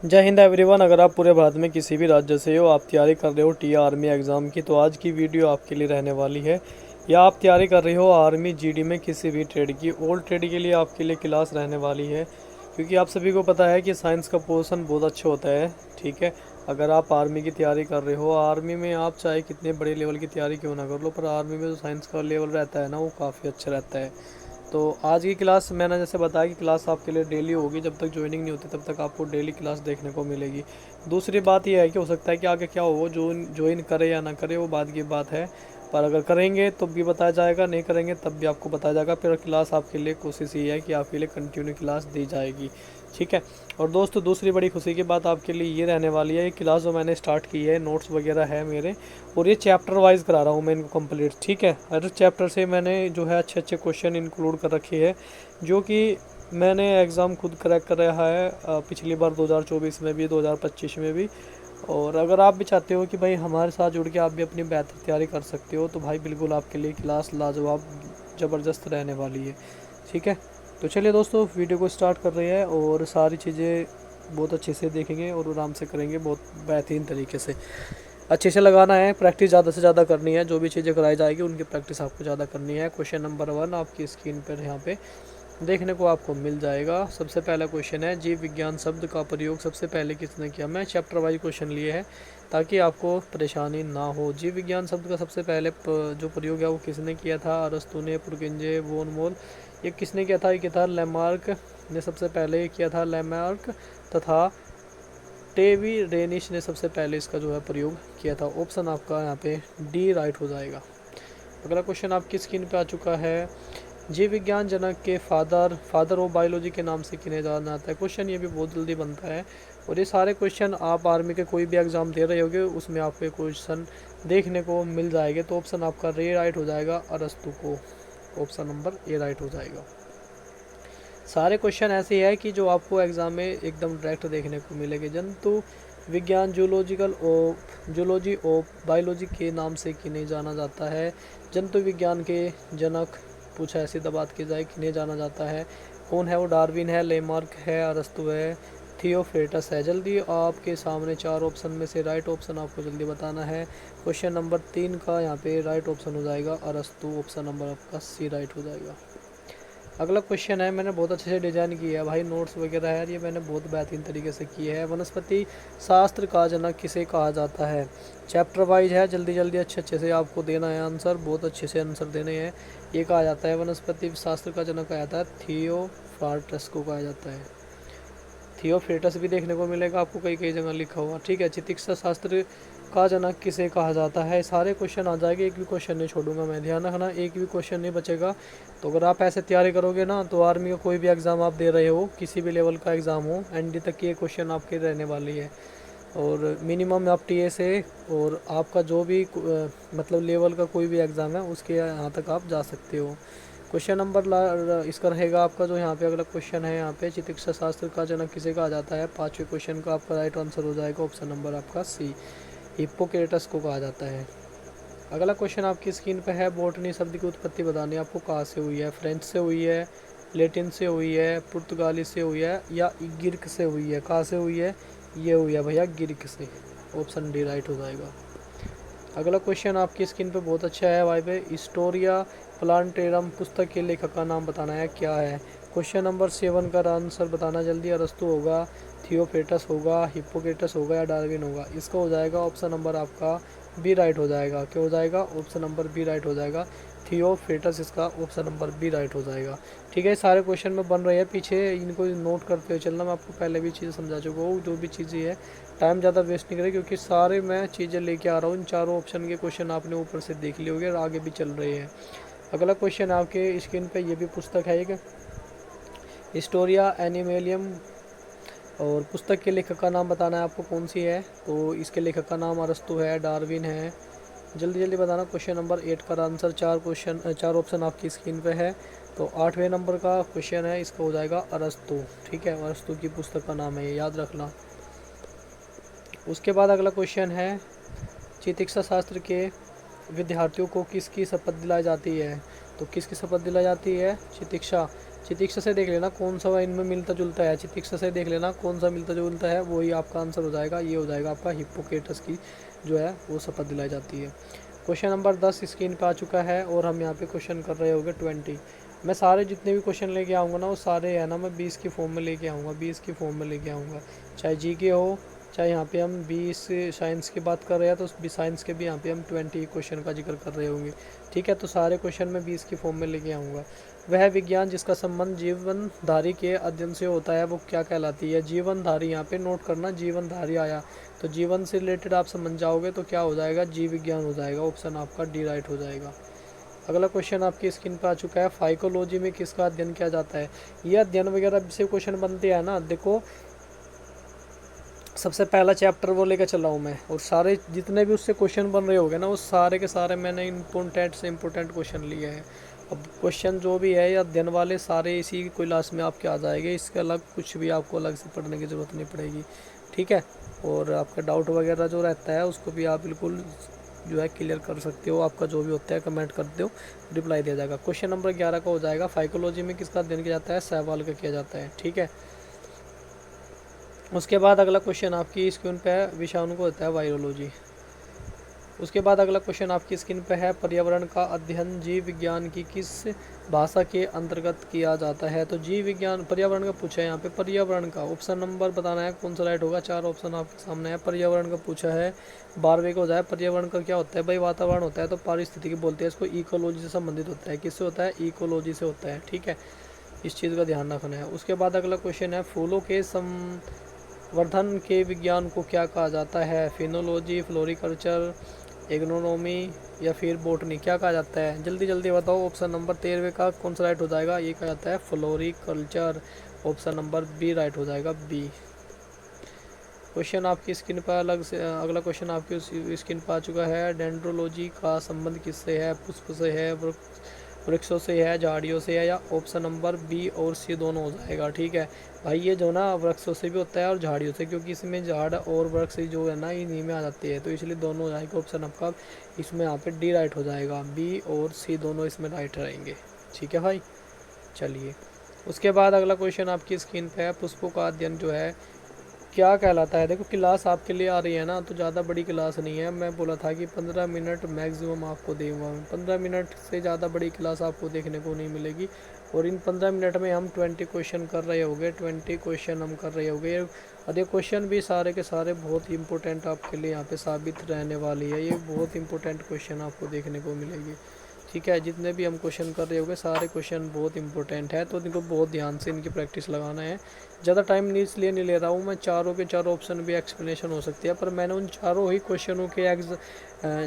जय हिंद एवरीवन। अगर आप पूरे भारत में किसी भी राज्य से हो, आप तैयारी कर रहे हो टी आर्मी एग्ज़ाम की, तो आज की वीडियो आपके लिए रहने वाली है। या आप तैयारी कर रहे हो आर्मी जीडी में किसी भी ट्रेड की, ओल्ड ट्रेड के लिए आपके लिए क्लास रहने वाली है। क्योंकि आप सभी को पता है कि साइंस का पोर्शन बहुत अच्छा होता है। ठीक है, अगर आप आर्मी की तैयारी कर रहे हो, आर्मी में आप चाहे कितने बड़े लेवल की तैयारी क्यों ना कर लो, पर आर्मी में जो साइंस का लेवल रहता है ना, वो काफ़ी अच्छा रहता है। तो आज की क्लास मैंने जैसे बताया कि क्लास आपके लिए डेली होगी। जब तक ज्वाइनिंग नहीं होती तब तक आपको डेली क्लास देखने को मिलेगी। दूसरी बात यह है कि हो सकता है कि आगे क्या हो, जो ज्वाइन करे या ना करे वो बाद की बात है। पर अगर करेंगे तो भी बताया जाएगा, नहीं करेंगे तब भी आपको बताया जाएगा। फिर क्लास आपके लिए कोशिश ये है कि आपके लिए कंटिन्यू क्लास दी जाएगी। ठीक है। और दोस्तों, दूसरी बड़ी खुशी की बात आपके लिए ये रहने वाली है, क्लास जो मैंने स्टार्ट की है, नोट्स वगैरह है मेरे, और ये चैप्टर वाइज करा रहा हूँ मैं इनको कंप्लीट। ठीक है, हर चैप्टर से मैंने जो है अच्छे अच्छे क्वेश्चन इंक्लूड कर रखे हैं, जो कि मैंने एग्ज़ाम खुद क्रैक कर रहा है पिछली बार 2024 में भी, 2025 में भी। और अगर आप भी चाहते हो कि भाई हमारे साथ जुड़ के आप भी अपनी बेहतर तैयारी कर सकते हो, तो भाई बिल्कुल आपके लिए क्लास लाजवाब ज़बरदस्त रहने वाली है। ठीक है, तो चलिए दोस्तों, वीडियो को स्टार्ट कर रहे हैं और सारी चीज़ें बहुत अच्छे से देखेंगे और आराम से करेंगे, बहुत बेहतरीन तरीके से। अच्छे से लगाना है, प्रैक्टिस ज़्यादा से ज़्यादा करनी है। जो भी चीज़ें कराई जाएगी उनकी प्रैक्टिस आपको ज़्यादा करनी है। क्वेश्चन नंबर 1 आपकी स्क्रीन पर यहाँ पे देखने को आपको मिल जाएगा। सबसे पहला क्वेश्चन है, जीव विज्ञान शब्द का प्रयोग सबसे पहले किसने किया। मैं चैप्टर वाइज क्वेश्चन लिए हैं ताकि आपको परेशानी ना हो। जीव विज्ञान शब्द का सबसे पहले जो प्रयोग है वो किसने किया था। अरस्तु ने, पुरकिंजे, वोन मोल। ये किसने किया था? ये किया था लैमार्क ने सबसे पहले किया था। लैमार्क तथा टेवी रेनिश ने सबसे पहले इसका जो है प्रयोग किया था। ऑप्शन आपका यहाँ पे डी राइट हो जाएगा। अगला क्वेश्चन आपकी स्क्रीन पे आ चुका है, जीव विज्ञान जनक के फादर ऑफ बायोलॉजी के नाम से किन्हें जाना जाता है। क्वेश्चन ये भी बहुत जल्दी बनता है, और ये सारे क्वेश्चन आप आर्मी के कोई भी एग्जाम दे रहे होगे उसमें आपको क्वेश्चन देखने को मिल जाएंगे। तो ऑप्शन आपका ए राइट हो जाएगा, अरस्तु को। ऑप्शन नंबर ए राइट हो जाएगा। सारे क्वेश्चन ऐसे है कि जो आपको एग्जाम में एकदम डायरेक्ट देखने को मिलेंगे। जंतु विज्ञान जूलॉजी ऑफ बायोलॉजी के नाम से किन्हें जाना जाता है। जंतु विज्ञान के जनक पूछा है, सीधा बात की जाए, किन्हें जाना जाता है, कौन है वो? डार्विन है, लेमार्क है, अरस्तु है, थियोफ्रेटस है। जल्दी आपके सामने चार ऑप्शन में से राइट ऑप्शन आपको जल्दी बताना है। क्वेश्चन नंबर 3 का यहाँ पे राइट ऑप्शन हो जाएगा अरस्तु। ऑप्शन नंबर आपका सी राइट हो जाएगा। अगला क्वेश्चन है, मैंने बहुत अच्छे से डिजाइन किया है भाई, नोट्स वगैरह है, ये मैंने बहुत बेहतरीन तरीके से किए हैं। वनस्पति शास्त्र का जनक किसे कहा जाता है। चैप्टर वाइज है, जल्दी जल्दी अच्छे से आपको देना है आंसर, बहुत अच्छे से आंसर देने हैं। ये कहा जाता है, वनस्पति शास्त्र का जनक कहा जाता है थियोफ्रास्टस को कहा जाता है। थियोफ्रेटस भी देखने को मिलेगा आपको कई कई जगह लिखा हुआ। ठीक है, चिकित्सा शास्त्र का जनक किसे कहा जाता है। सारे क्वेश्चन आ जाएंगे, एक भी क्वेश्चन नहीं छोड़ूंगा मैं, ध्यान रखना, एक भी क्वेश्चन नहीं बचेगा। तो अगर आप ऐसे तैयारी करोगे ना, तो आर्मी का कोई भी एग्ज़ाम आप दे रहे हो, किसी भी लेवल का एग्ज़ाम हो, एनडी तक की ये क्वेश्चन आपके रहने वाली है। और मिनिमम आप टीए से, और आपका जो भी मतलब लेवल का कोई भी एग्ज़ाम है उसके यहाँ तक आप जा सकते हो। क्वेश्चन नंबर इसका रहेगा आपका जो यहाँ पे अगला क्वेश्चन है, यहाँ पे चिकित्सा शास्त्र का जनक किसे कहा जाता है। पाँचवें क्वेश्चन का आपका राइट आंसर हो जाएगा ऑप्शन नंबर आपका सी, हिप्पोक्रेटस को कहा जाता है। अगला क्वेश्चन आपकी स्क्रीन पे है, बॉटनी शब्द की उत्पत्ति बतानी है आपको, कहाँ से हुई है। फ्रेंच से हुई है, लेटिन से हुई है, पुर्तगाली से हुई है, या गिर्क से हुई है। कहाँ से हुई है? ये हुई है भैया गिर्क से। ऑप्शन डी राइट हो जाएगा। अगला क्वेश्चन आपकी स्क्रीन पे बहुत अच्छा है भाई पे, हिस्टोरिया प्लांटेरम पुस्तक के लेखक का नाम बताना है, क्या है। क्वेश्चन नंबर 7 का आंसर बताना जल्दी। अरस्तु होगा, थियोफ्रेटस होगा, हिप्पोक्रेटस होगा, या डार्विन होगा। इसका हो जाएगा ऑप्शन नंबर आपका बी राइट हो जाएगा। क्या हो जाएगा? ऑप्शन नंबर बी राइट हो जाएगा, थियोफ्रेटस। इसका ऑप्शन नंबर बी राइट हो जाएगा। ठीक है, सारे क्वेश्चन में बन रहे हैं, पीछे इनको नोट करते हुए चलना। मैं आपको पहले भी चीज़ें समझा चुका हूँ, जो भी चीज़ें है टाइम ज़्यादा वेस्ट नहीं करें, क्योंकि सारे मैं चीज़ें लेके आ रहा हूँ। इन चारों ऑप्शन के क्वेश्चन आपने ऊपर से देख लिए होंगे और आगे भी चल रहे हैं। अगला क्वेश्चन आपके स्क्रीन पे ये भी पुस्तक है एक, हिस्टोरिया एनिमेलियम, और पुस्तक के लेखक का नाम बताना है आपको, कौन सी है। तो इसके लेखक का नाम अरस्तु है, डार्विन है। जल्दी जल्दी बताना। क्वेश्चन नंबर 8 का आंसर, चार ऑप्शन आपकी स्क्रीन पे है। तो 8वें नंबर का क्वेश्चन है, इसका हो जाएगा अरस्तु। ठीक है, अरस्तु की पुस्तक का नाम है, ये याद रखना। उसके बाद अगला क्वेश्चन है, चिकित्सा शास्त्र के विद्यार्थियों को किसकी शपथ दिलाई जाती है। तो किसकी शपथ दिलाई जाती है? चिकित्सा चिकित्सा से देख लेना कौन सा इनमें मिलता जुलता है, चिकित्सा से देख लेना कौन सा मिलता जुलता है, वही आपका आंसर हो जाएगा। ये हो जाएगा आपका हिप्पोक्रेटस की जो है वो शपथ दिलाई जाती है। क्वेश्चन नंबर 10 स्क्रीन पे आ चुका है और हम यहाँ पे क्वेश्चन कर रहे होंगे 20। मैं सारे जितने भी क्वेश्चन लेके आऊँगा ना वो सारे है ना मैं 20 की फॉर्म में लेके आऊँगा, 20 की फॉर्म में लेके आऊँगा। चाहे जी के हो, चाहे यहाँ पे हम 20 साइंस की बात कर रहे हैं तो साइंस के भी यहाँ पे हम 20 क्वेश्चन का जिक्र कर रहे होंगे। ठीक है, तो सारे क्वेश्चन मैं 20 की फॉर्म में लेके आऊँगा। वह विज्ञान जिसका संबंध जीवनधारी के अध्ययन से होता है वो क्या कहलाती है? जीवनधारी, यहाँ पे नोट करना जीवनधारी आया तो जीवन से रिलेटेड आप समझ जाओगे तो क्या हो जाएगा? जीव विज्ञान हो जाएगा। ऑप्शन आपका डी राइट हो जाएगा। अगला क्वेश्चन आपकी स्क्रीन पर आ चुका है। फाइकोलॉजी में किसका अध्ययन किया जाता है? ये अध्ययन वगैरह से क्वेश्चन बनते हैं ना, देखो सबसे पहला चैप्टर वो लेकर चला हूँ मैं, और सारे जितने भी उससे क्वेश्चन बन रहे होंगे ना वो सारे के सारे मैंने इम्पोर्टेंट से इम्पोर्टेंट क्वेश्चन लिए हैं। अब क्वेश्चन जो भी है या अध्ययन वाले सारे इसी क्लास में आपके आ जाएंगे, इसके अलग कुछ भी आपको अलग से पढ़ने की ज़रूरत नहीं पड़ेगी। ठीक है, और आपका डाउट वगैरह जो रहता है उसको भी आप बिल्कुल जो है क्लियर कर सकते हो। आपका जो भी होता है कमेंट कर दो, रिप्लाई दिया जाएगा। क्वेश्चन नंबर 11 का हो जाएगा फाइकोलॉजी में किसका अध्ययन किया जाता है? सहवाल का किया जाता है। ठीक है, उसके बाद अगला क्वेश्चन आपकी स्क्रीन पे है, विषाणु को होता है वायरोलॉजी। उसके बाद अगला क्वेश्चन आपकी स्क्रीन पे है, पर्यावरण का अध्ययन जीव विज्ञान की किस भाषा के अंतर्गत किया जाता है? तो जीव विज्ञान पर्यावरण का पूछा है यहाँ पे, पर्यावरण का ऑप्शन नंबर बताना है कौन सा राइट होगा। 4 ऑप्शन आपके सामने है। पर्यावरण का पूछा है, 12वें का हो जाए। पर्यावरण का क्या होता है भाई? वातावरण होता है, तो पारिस्थितिकी बोलते हैं इसको। इकोलॉजी से संबंधित होता है, किससे होता है? इकोलॉजी से होता है। ठीक है, इस चीज़ का ध्यान रखना है। उसके बाद अगला क्वेश्चन है, फूलों के संवर्धन के विज्ञान को क्या कहा जाता है? फिनोलॉजी, फ्लोरिकल्चर, एग्रोनॉमी या फिर बोटनी, क्या कहा जाता है? जल्दी जल्दी बताओ। ऑप्शन नंबर 13वें का कौन सा राइट हो जाएगा? ये कहा जाता है floriculture. Option number B right हो जाएगा, बी। क्वेश्चन आपकी स्क्रीन पर अगला क्वेश्चन आपकी स्क्रीन पर आ चुका है। डेंड्रोलॉजी का संबंध किससे है? पुष्प से है, वृक्षों से है, झाड़ियों से है, या ऑप्शन नंबर बी और सी दोनों हो जाएगा। ठीक है भाई, ये जो ना वृक्षों से भी होता है और झाड़ियों से, क्योंकि इसमें झाड़ और वृक्ष जो है ना इन्हीं में आ जाते हैं, तो इसलिए दोनों हो जाएगा। ऑप्शन आपका इसमें यहाँ पे डी राइट हो जाएगा, बी और सी दोनों इसमें राइट रहेंगे। ठीक है भाई, चलिए उसके बाद अगला क्वेश्चन आपकी स्क्रीन पे है, पुष्पों का अध्ययन जो है क्या कहलाता है? देखो क्लास आपके लिए आ रही है ना, तो ज़्यादा बड़ी क्लास नहीं है। मैं बोला था कि 15 मिनट मैक्सिमम आपको दूंगा। 15 मिनट से ज़्यादा बड़ी क्लास आपको देखने को नहीं मिलेगी, और इन 15 मिनट में हम 20 क्वेश्चन कर रहे होंगे। 20 क्वेश्चन हम कर रहे होंगे, और ये क्वेश्चन भी सारे के सारे बहुत ही इंपॉर्टेंट आपके लिए यहाँ पे साबित रहने वाली है। ये बहुत इंपॉर्टेंट क्वेश्चन आपको देखने को मिलेगी। ठीक है, जितने भी हम क्वेश्चन कर रहे होंगे सारे क्वेश्चन बहुत इंपॉर्टेंट है, तो इनको बहुत ध्यान से इनकी प्रैक्टिस लगाना है। ज़्यादा टाइम नहीं इसलिए नहीं ले रहा हूँ मैं, चारों के चारों ऑप्शन भी एक्सप्लेनेशन हो सकती है, पर मैंने उन चारों ही क्वेश्चनों के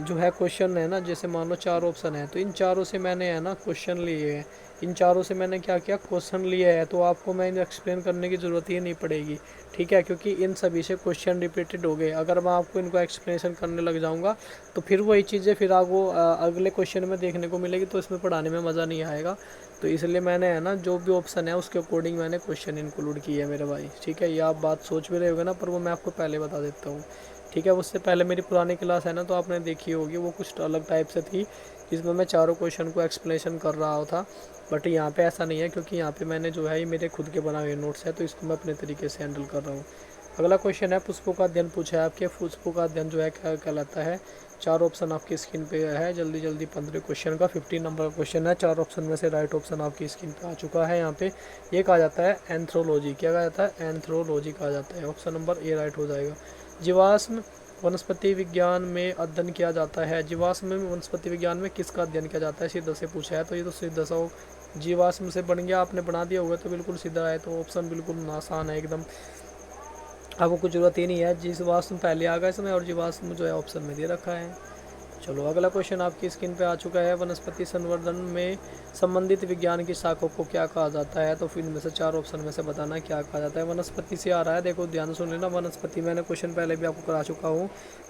जो है क्वेश्चन है ना, जैसे मान लो 4 ऑप्शन है, तो इन चारों से मैंने है ना क्वेश्चन लिए हैं। इन चारों से मैंने क्या किया? क्वेश्चन लिए हैं, तो आपको मैं एक्सप्लेन करने की ज़रूरत ही नहीं पड़ेगी। ठीक है, क्योंकि इन सभी से क्वेश्चन रिपीटेड हो गए। अगर मैं आपको इनको एक्सप्लेनेशन करने लग जाऊँगा तो फिर वही चीज़ें फिर आपको अगले क्वेश्चन में देखने को मिलेगी, तो इसमें पढ़ाने में मज़ा नहीं आएगा। तो इसलिए मैंने है ना जो भी ऑप्शन है उसके अकॉर्डिंग मैंने क्वेश्चन इंक्लूड किए है मेरे भाई। ठीक है, ये आप बात सोच भी रहे होगे ना, पर वो मैं आपको पहले बता देता हूँ। ठीक है, उससे पहले मेरी पुरानी क्लास है ना, तो आपने देखी होगी, वो कुछ अलग टाइप से थी, जिसमें मैं चारों क्वेश्चन को एक्सप्लेनेशन कर रहा था। बट यहाँ पे ऐसा नहीं है, क्योंकि यहाँ पे मैंने जो है ये मेरे खुद के बनाए हुए नोट्स है, तो इसको मैं अपने तरीके से हैंडल कर रहा हूँ। अगला क्वेश्चन है, पुष्पों का अध्ययन पूछा है आपके। पुष्पों का अध्ययन जो है क्या कहलाता है? 4 ऑप्शन आपकी स्क्रीन पे है। जल्दी जल्दी 15 क्वेश्चन का 15 नंबर का क्वेश्चन है। 4 ऑप्शन में से राइट ऑप्शन आपकी स्क्रीन पे आ चुका है। यहाँ पे ये कहा जाता है एंथ्रोलॉजी। क्या कहा जाता है? एंथ्रोलॉजी कहा जाता है। ऑप्शन नंबर ए राइट हो जाएगा। जीवाश्म वनस्पति विज्ञान में अध्ययन किया जाता है। जीवाश्म में वनस्पति विज्ञान में किसका अध्ययन किया जाता है? सीधा से पूछा है, तो ये तो सीधा सा जीवाश्म से बन गया, आपने बना दिया होगा तो बिल्कुल सीधा है, तो ऑप्शन बिल्कुल आसान है एकदम, आपको कुछ ज़रूरत ही नहीं है। जीवाश्म पहले आ गया इसमें, और जीवाश्म जो है ऑप्शन में दे रखा है। चलो अगला क्वेश्चन आपकी स्क्रीन पे आ चुका है, वनस्पति संवर्धन में संबंधित विज्ञान की शाखों को क्या कहा जाता है? तो फिर इनमें से 4 ऑप्शन में से बताना क्या कहा जाता है। वनस्पति से आ रहा है, देखो ध्यान सुन लेना, वनस्पति मैंने क्वेश्चन पहले भी आपको करा चुका हूँ।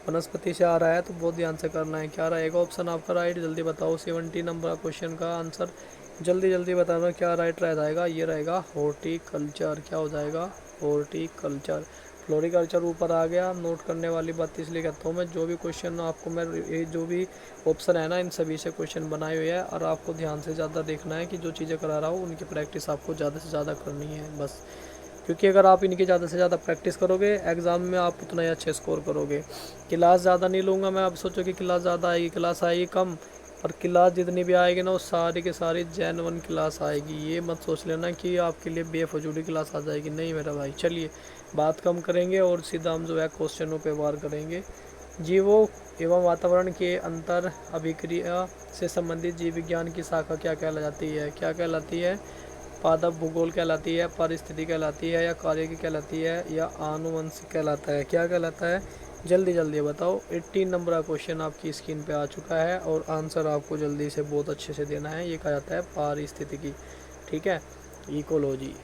वनस्पति से आ रहा है तो बहुत ध्यान से करना है। क्या रहेगा ऑप्शन आपका राइट? जल्दी बताओ। 70 नंबर क्वेश्चन का आंसर जल्दी जल्दी बताना क्या राइट रह जाएगा। ये रहेगा हॉर्टिकल्चर। क्या हो जाएगा? हॉर्टिकल्चर। फ्लोरिकल्चर ऊपर आ गया। नोट करने वाली बात इसलिए कहता हूँ मैं, जो भी क्वेश्चन आपको मैं ये जो भी ऑप्शन है ना, इन सभी से क्वेश्चन बनाए हुए हैं, और आपको ध्यान से ज़्यादा देखना है कि जो चीज़ें करा रहा हूँ उनकी प्रैक्टिस आपको ज़्यादा से ज़्यादा करनी है बस। क्योंकि अगर आप इनकी ज़्यादा से ज़्यादा प्रैक्टिस करोगे एग्ज़ाम में आप उतना ही अच्छे स्कोर करोगे। क्लास ज़्यादा नहीं लूँगा मैं, आप सोचो कि क्लास ज़्यादा आएगी, क्लास आएगी कम, और क्लास जितनी भी आएगी ना वो सारी की सारी जेन्युइन क्लास आएगी। ये मत सोच लेना कि आपके लिए बेफजूली क्लास आ जाएगी, नहीं मेरा भाई। चलिए बात कम करेंगे और सीधा हम जो है क्वेश्चनों पे वार करेंगे। जीवों एवं वातावरण के अंतर अभिक्रिया से संबंधित जीव विज्ञान की शाखा क्या कहलाती है? क्या कहलाती है? पादप भूगोल कहलाती है, परिस्थिति कहलाती है, या कार्य कहलाती है, या आनुवंशिक कहलाता है? क्या कहलाता है? जल्दी जल्दी बताओ। 18 नंबर का क्वेश्चन आपकी स्क्रीन पे आ चुका है और आंसर आपको जल्दी से बहुत अच्छे से देना है। ये कहा जाता है पारिस्थितिकी, ठीक है, इकोलॉजी।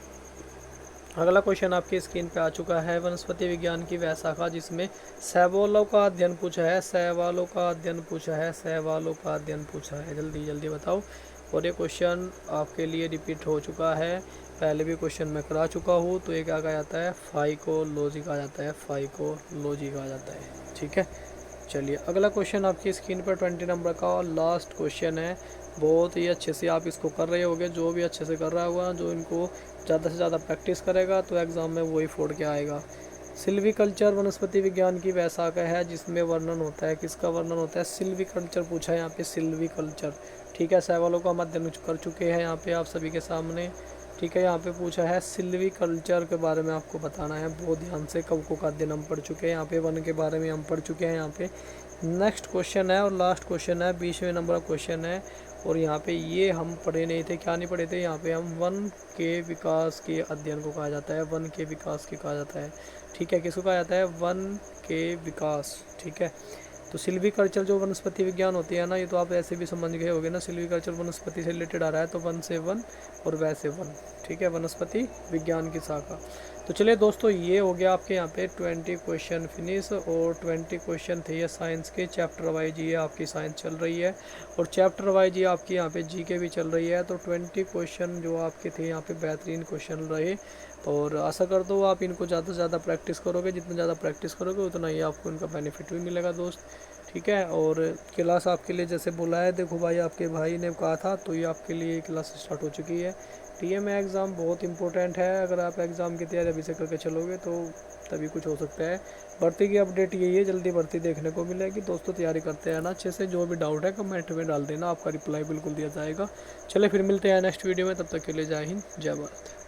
अगला क्वेश्चन आपकी स्क्रीन पे आ चुका है। वनस्पति विज्ञान की वह शाखा जिसमें शैवालों का अध्ययन पूछा है, शैवालों का अध्ययन पूछा है, शैवालों का अध्ययन पूछा है, जल्दी जल्दी बताओ। और ये क्वेश्चन आपके लिए रिपीट हो चुका है, पहले भी क्वेश्चन मैं करा चुका हूँ। तो ये क्या कहा जाता है? फाइकोलॉजी कहा जाता है, फाइकोलॉजी कहा जाता है, ठीक है। चलिए अगला क्वेश्चन आपकी स्क्रीन पर 20 नंबर का और लास्ट क्वेश्चन है। बहुत ही अच्छे से आप इसको कर रहे होगे, जो भी अच्छे से कर रहा होगा, जो इनको ज़्यादा से ज़्यादा प्रैक्टिस करेगा तो एग्ज़ाम में वही फोड़ के आएगा। सिल्वीकल्चर वनस्पति विज्ञान की वह शाखा है जिसमें वर्णन होता है, किसका वर्णन होता है? सिल्वीकल्चर पूछा है यहाँ पे, सिल्वीकल्चर, ठीक है। शैवालों का अध्ययन कर चुके हैं यहाँ पे आप सभी के सामने, ठीक है। यहाँ पे पूछा है सिल्वीकल्चर के बारे में आपको बताना है, बहुत ध्यान से। कवकों का अध्ययन हम पढ़ चुके हैं यहाँ पे, वन के बारे में हम पढ़ चुके हैं यहाँ पे। नेक्स्ट क्वेश्चन है और लास्ट क्वेश्चन है, 20वें नंबर का क्वेश्चन है। और यहाँ पे ये हम पढ़े नहीं थे, क्या नहीं पढ़े थे? यहाँ पे हम वन के विकास के अध्ययन को कहा जाता है, वन के विकास के कहा जाता है, ठीक है। किसको कहा जाता है? वन के विकास, ठीक है। तो सिल्वीकल्चर जो वनस्पति विज्ञान होती है ना, ये तो आप ऐसे भी समझ गए होगे ना, सिल्वीकल्चर वनस्पति से रिलेटेड आ रहा है, तो वन से वन और वैसे वन, ठीक है, वनस्पति विज्ञान की शाखा। तो चलिए दोस्तों, ये हो गया आपके यहाँ पे 20 क्वेश्चन फिनिश, और 20 क्वेश्चन थे ये साइंस के। चैप्टर वाइज ये आपकी साइंस चल रही है और चैप्टर वाइज ये आपकी यहाँ पे जीके भी चल रही है। तो 20 क्वेश्चन जो आपके थे यहाँ पे बेहतरीन क्वेश्चन रहे, और आशा करता हूँ आप इनको ज़्यादा से ज़्यादा प्रैक्टिस करोगे। जितना ज़्यादा प्रैक्टिस करोगे उतना ही आपको इनका बेनिफिट भी मिलेगा दोस्त, ठीक है। और क्लास आपके लिए जैसे बोला है, देखो भाई आपके भाई ने कहा था, तो ये आपके लिए क्लास स्टार्ट हो चुकी है। टीएमए एग्ज़ाम बहुत इंपॉर्टेंट है, अगर आप एग्ज़ाम की तैयारी अभी से करके चलोगे तो तभी कुछ हो सकता है। भर्ती की अपडेट यही है, जल्दी भर्ती देखने को मिलेगी दोस्तों। तैयारी करते हैं ना अच्छे से, जो भी डाउट है कमेंट में डाल देना, आपका रिप्लाई बिल्कुल दिया जाएगा। चले फिर मिलते हैं नेक्स्ट वीडियो में, तब तक के लिए जय हिंद, जय भारत।